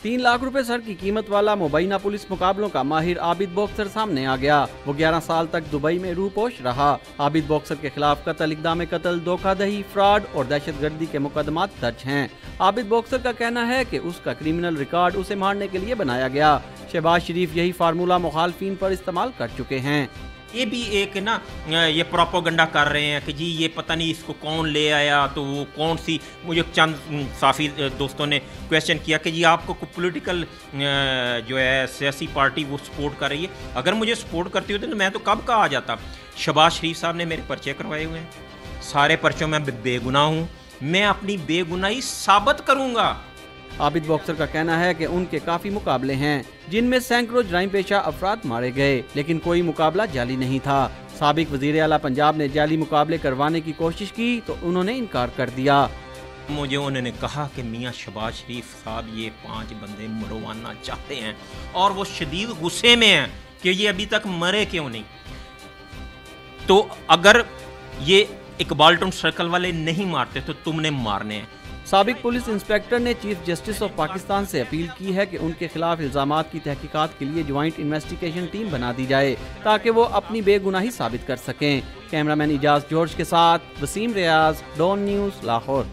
3 लाख रुपए सर की कीमत वाला मुबैना पुलिस मुकाबलों का माहिर आबिद बॉक्सर सामने आ गया। वो 11 साल तक दुबई में रूपोश रहा। आबिद बॉक्सर के खिलाफ कत्ल, इक़दाम कत्ल, धोखाधड़ी, फ्रॉड और दहशतगर्दी के मुकदमात दर्ज हैं। आबिद बॉक्सर का कहना है कि उसका क्रिमिनल रिकॉर्ड उसे मारने के लिए बनाया गया। शहबाज शरीफ यही फार्मूला मुखालफिन पर इस्तेमाल कर चुके हैं। ये भी एक ना ये प्रोपोगंडा कर रहे हैं कि जी ये पता नहीं इसको कौन ले आया, तो वो कौन सी, मुझे चंद साफ़ी दोस्तों ने क्वेश्चन किया कि जी आपको पॉलिटिकल जो है सियासी पार्टी वो सपोर्ट कर रही है। अगर मुझे सपोर्ट करती होती तो मैं तो कब का आ जाता। शहबाज शरीफ साहब ने मेरे पर्चे करवाए हुए हैं, सारे पर्चों में बेगुनाह हूँ, मैं अपनी बेगुनाही साबित करूँगा। आबिद बॉक्सर का कहना है कि उनके काफी मुकाबले हैं जिनमें सैकड़ों जराइम पेशा अफराद मारे गए, लेकिन कोई मुकाबला जाली नहीं था। साबिक वजीर आला पंजाब ने जाली मुकाबले करवाने की कोशिश की तो उन्होंने इनकार कर दिया। मुझे उन्होंने कहा कि मियाँ शहबाज शरीफ साहब ये 5 बंदे मरवाना चाहते हैं और वो शदीद गुस्से में हैं कि ये अभी तक मरे क्यों नहीं। तो अगर ये इकबाल टाउन सर्कल वाले नहीं मारते तो तुमने मारने हैं। साबिक पुलिस इंस्पेक्टर ने चीफ जस्टिस ऑफ पाकिस्तान से अपील की है कि उनके खिलाफ इल्जामात की तहकीकात के लिए ज्वाइंट इन्वेस्टिगेशन टीम बना दी जाए ताकि वो अपनी बेगुनाही साबित कर सकें। कैमरामैन इजाज जॉर्ज के साथ वसीम रियाज, डॉन न्यूज़, लाहौर।